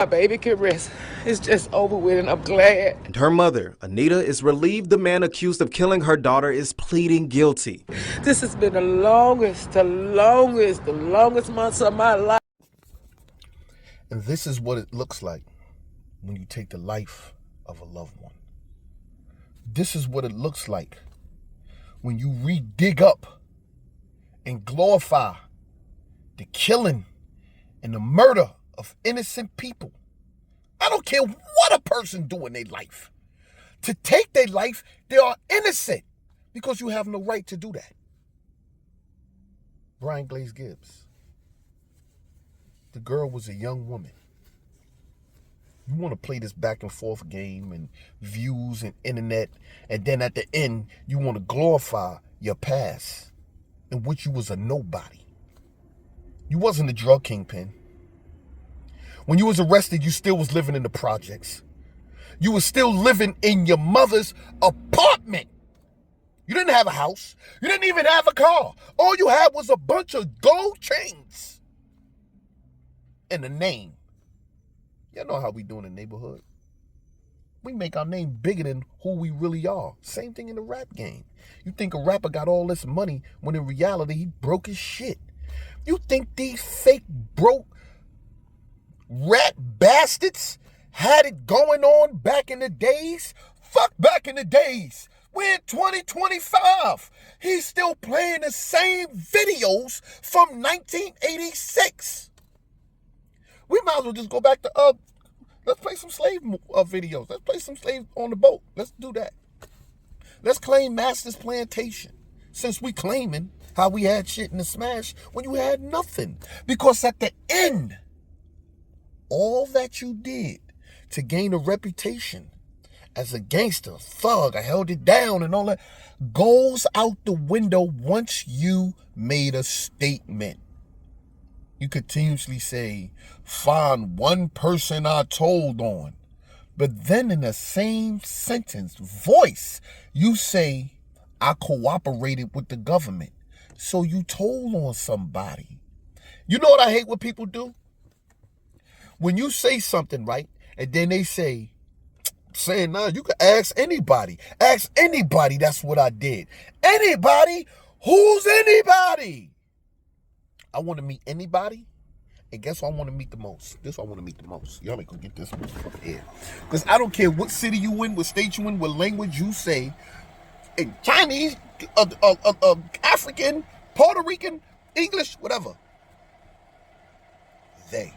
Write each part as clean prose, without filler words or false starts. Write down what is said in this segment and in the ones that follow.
My baby can rest. It's just over with, and I'm glad. And her mother, Anita, is relieved the man accused of killing her daughter is pleading guilty. This has been the longest months of my life. And this is what it looks like when you take the life of a loved one. This is what it looks like when you dig up and glorify the killing and the murder of innocent people. I don't care what a person do in their life. To take their life, they are innocent because you have no right to do that. Brian Glaze Gibbs. The girl was a young woman. You want to play this back and forth game and views and internet, and then at the end, you want to glorify your past in which you was a nobody. You wasn't a drug kingpin. When you was arrested, you still was living in the projects. You was still living in your mother's apartment. You didn't have a house. You didn't even have a car. All you had was a bunch of gold chains and a name. Y'all know how we do in the neighborhood. We make our name bigger than who we really are. Same thing in the rap game. You think a rapper got all this money when in reality he broke his shit. You think these fake broke rat bastards had it going on back in the days? Fuck back in the days. We're in 2025. He's still playing the same videos from 1986. We might as well just go back to, let's play some slave videos. Let's play some slave on the boat. Let's do that. Let's claim Master's Plantation. Since we claiming how we had shit in the smash when you had nothing. Because at the end, all that you did to gain a reputation as a gangster, thug, I held it down and all that, goes out the window once you made a statement. You continuously say, find one person I told on. But then in the same sentence, voice, you say, I cooperated with the government. So you told on somebody. You know what I hate what people do? When you say something, right, and then they say, saying, nah, you can ask anybody. Ask anybody, that's what I did. Anybody? Who's anybody? I want to meet anybody, and guess who I want to meet the most? This one I want to meet the most. Y'all ain't gonna get this motherfucker here. Because I don't care what city you in, what state you in, what language you say, in Chinese, African, Puerto Rican, English, whatever. They,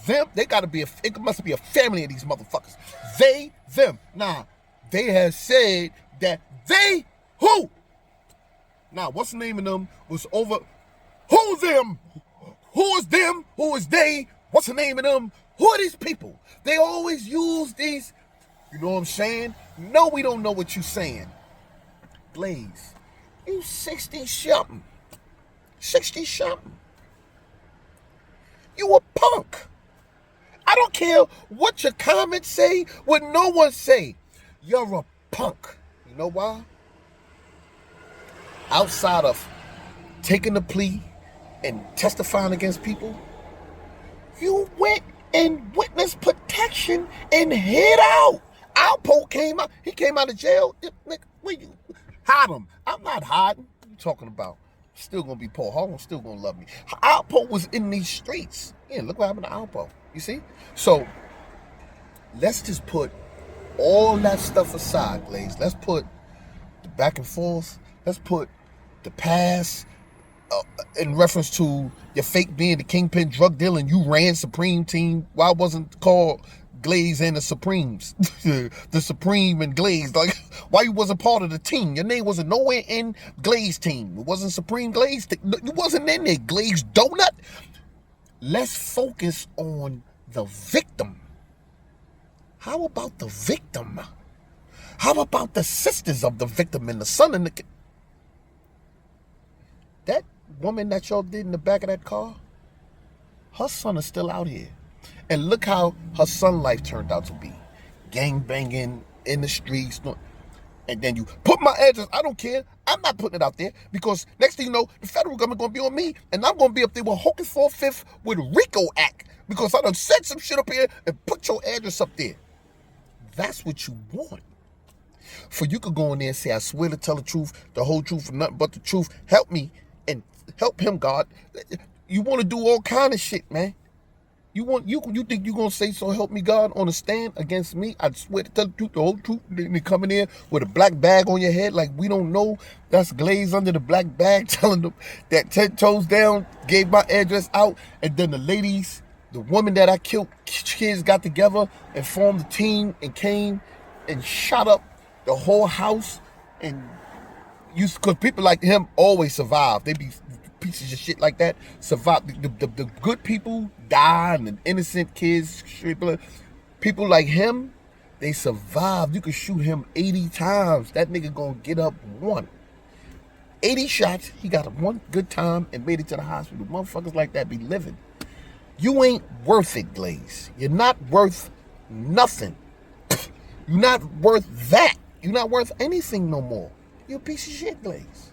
them, they gotta be it must be a family of these motherfuckers. They, them. Nah, they have said that they, who? Now, what's the name of them was over, who them? Who is them? Who is they? What's the name of them? Who are these people? They always use these, you know what I'm saying? No, we don't know what you're saying. Glaze, you 60-something. 60-something. You a punk. I don't care what your comments say, what no one say. You're a punk. You know why? Outside of taking the plea and testifying against people, you went and witness protection and hid out. Alpo came out. He came out of jail. Where you hide him? I'm not hiding. What are you talking about? Still gonna be Paul Harlem, still gonna love me. Alpo was in these streets. Yeah, look what happened to Alpo. You see? So let's just put all that stuff aside, Glaze. Let's put the back and forth. Let's put the past in reference to your fake being the kingpin drug dealer and you ran Supreme Team. Why wasn't it called Glaze and the Supremes? The Supreme and Glaze. Like, why you wasn't part of the team? Your name wasn't nowhere in Glaze team. It wasn't Supreme Glaze. You wasn't in there, Glaze Donut. Let's focus on the victim. How about the victim? How about the sisters of the victim and the son and the... That woman that y'all did in the back of that car, her son is still out here. And look how her son life turned out to be. Gang banging in the streets. And then you put my address. I don't care. I'm not putting it out there because next thing you know, the federal government going to be on me. And I'm going to be up there with Hocus 4/5 with RICO Act because I done set some shit up here and put your address up there. That's what you want. For you could go in there and say, I swear to tell the truth, the whole truth, and nothing but the truth. Help me and help him, God. You want to do all kind of shit, man. You think you gonna say so help me God on a stand against me? I swear to tell the truth, the whole truth. Then coming in with a black bag on your head like we don't know. That's Glaze under the black bag telling them that 10 toes down, gave my address out, and then the ladies, the woman that I killed, kids got together and formed a team and came and shot up the whole house. And because people like him always survive. They be pieces of shit like that survive. The good people die, and the innocent kids, people like him, they survive. You can shoot him 80 times. That nigga gonna get up one. 80 shots, he got one good time and made it to the hospital. Motherfuckers like that be living. You ain't worth it, Glaze. You're not worth nothing. You're not worth that. You're not worth anything no more. You're a piece of shit, Glaze.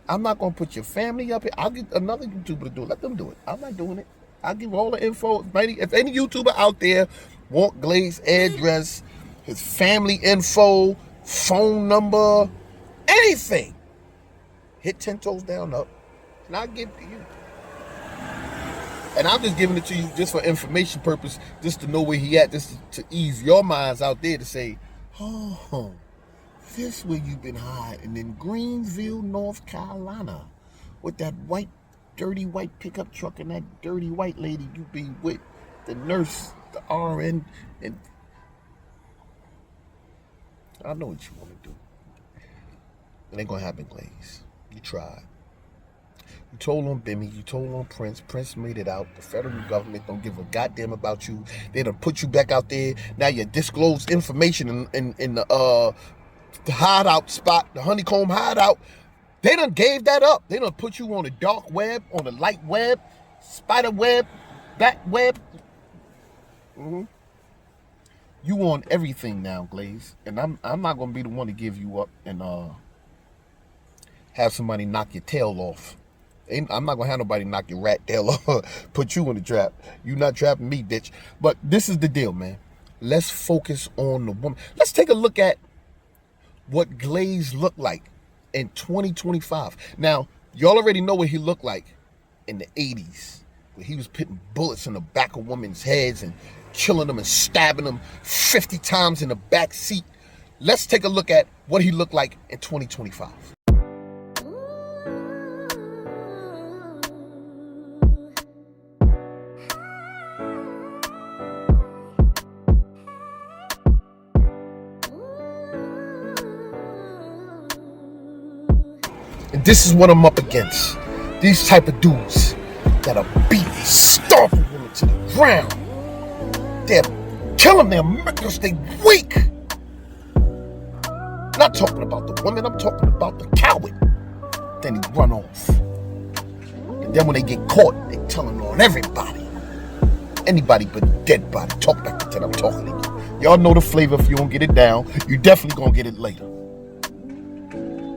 I'm not going to put your family up here. I'll get another YouTuber to do it. Let them do it. I'm not doing it. I'll give all the info. If any YouTuber out there want Glaze address, his family info, phone number, anything, hit 10 toes down up, and I'll give it to you. And I'm just giving it to you just for information purpose, just to know where he at, just to ease your minds out there to say, oh, this where you've been hiding in Greensville, North Carolina, with that white, dirty white pickup truck and that dirty white lady you be with, the nurse, the RN, and I know what you want to do. It ain't gonna happen, Glaze. You tried. You told on Bimmy, you told on Prince. Prince made it out. The federal government don't give a goddamn about you. They done put you back out there. Now you disclose information in the hideout spot, the honeycomb hideout. They done gave that up. They done put you on the dark web, on the light web, spider web, bat web. You on everything now, Glaze. And I'm not gonna be the one to give you up and have somebody knock your tail off. I'm not gonna have nobody knock your rat tail off, put you in the trap. You not trapping me, bitch. But this is the deal, man. Let's focus on the woman. Let's take a look at what Glaze looked like in 2025. Now, y'all already know what he looked like in the 80s, where he was putting bullets in the back of women's heads and killing them and stabbing them 50 times in the back seat. Let's take a look at what he looked like in 2025. And this is what I'm up against. These type of dudes that are beating, stomping women to the ground. They're killing them because they weak. Not talking about the women, I'm talking about the coward. Then he run off. And then when they get caught, they telling on everybody. Anybody but a dead body. Talk back to that, I'm talking to you. Y'all know the flavor. If you don't get it down, you definitely gonna get it later.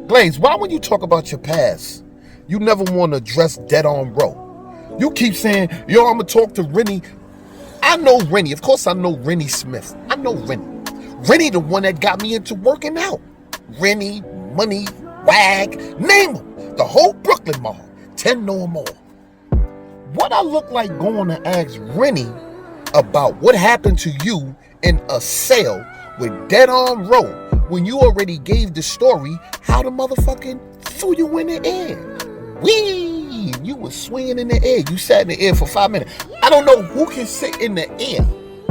Glaze, why when you talk about your past, you never want to address dead on row? You keep saying, yo, I'm going to talk to Rennie. I know Rennie. Of course I know Rennie Smith. I know Rennie. Rennie the one that got me into working out. Rennie, Money, Wag, name them. The whole Brooklyn Mall. 10 no more. What I look like going to ask Rennie about what happened to you in a cell with dead on row when you already gave the story how the motherfucking threw you in the air. Wee! You was swinging in the air. You sat in the air for 5 minutes. I don't know who can sit in the air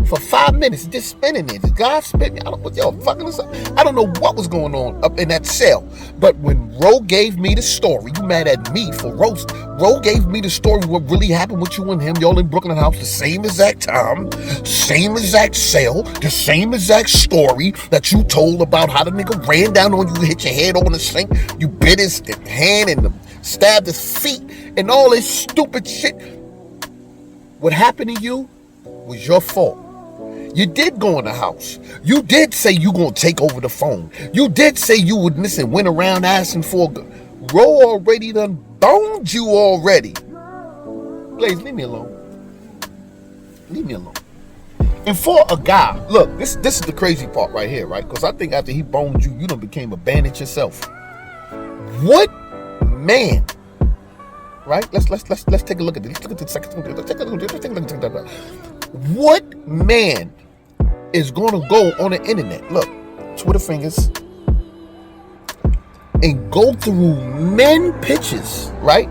for 5 minutes just spinning there. The guy spinning. I don't know what y'all fucking or something. I don't know what was going on up in that cell. But when Ro gave me the story, you mad at me for roast. Ro gave me the story what really happened with you and him. Y'all in Brooklyn house, the same exact time, same exact cell, the same exact story that you told about how the nigga ran down on you, hit your head on the sink, you bit his hand and stabbed his feet and all this stupid shit. What happened to you was your fault. You did go in the house. You did say you gonna take over the phone. You did say you would listen, went around asking for a Ro already done boned you already. Glaze, leave me alone. Leave me alone. And for a guy, look, this is the crazy part right here, right? Because I think after he boned you, you done became a bandit yourself. What man? Right? Let's take a look at this. Let's take a look at this. What man is gonna go on the internet? Look, Twitter fingers, and go through men pictures, right?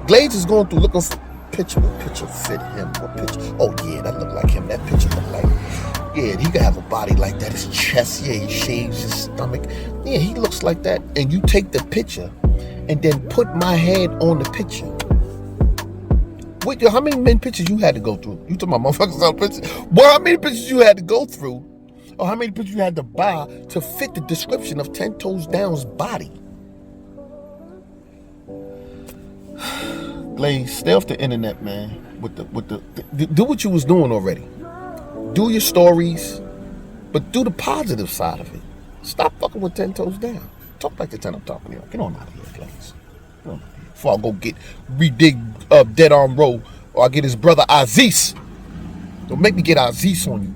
Glaze is going through looking for picture. What picture fit him? What picture? Oh yeah, that look like him. That picture look like, yeah, he could have a body like that. His chest, yeah, he shaves his stomach. Yeah, he looks like that. And you take the picture and then put my head on the picture. Wait, how many men pictures you had to go through? You talking about motherfuckers on pictures? Well, how many pictures you had to go through? Or how many pictures you had to buy to fit the description of 10 Toes Down's body? Glaze, stay off the internet, man. Do what you was doing already. Do your stories, but do the positive side of it. Stop fucking with 10 Toes Down. Talk like the 10 I'm talking to you. Get on out of here, Glaze. Get on out of here. Before I go redig Dead Arm Row, or I get his brother Aziz. Don't make me get Aziz on you.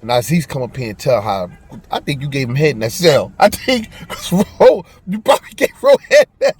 And Aziz come up here and tell how I think you gave him head in that cell. I think, because Ro, you probably gave Ro head in that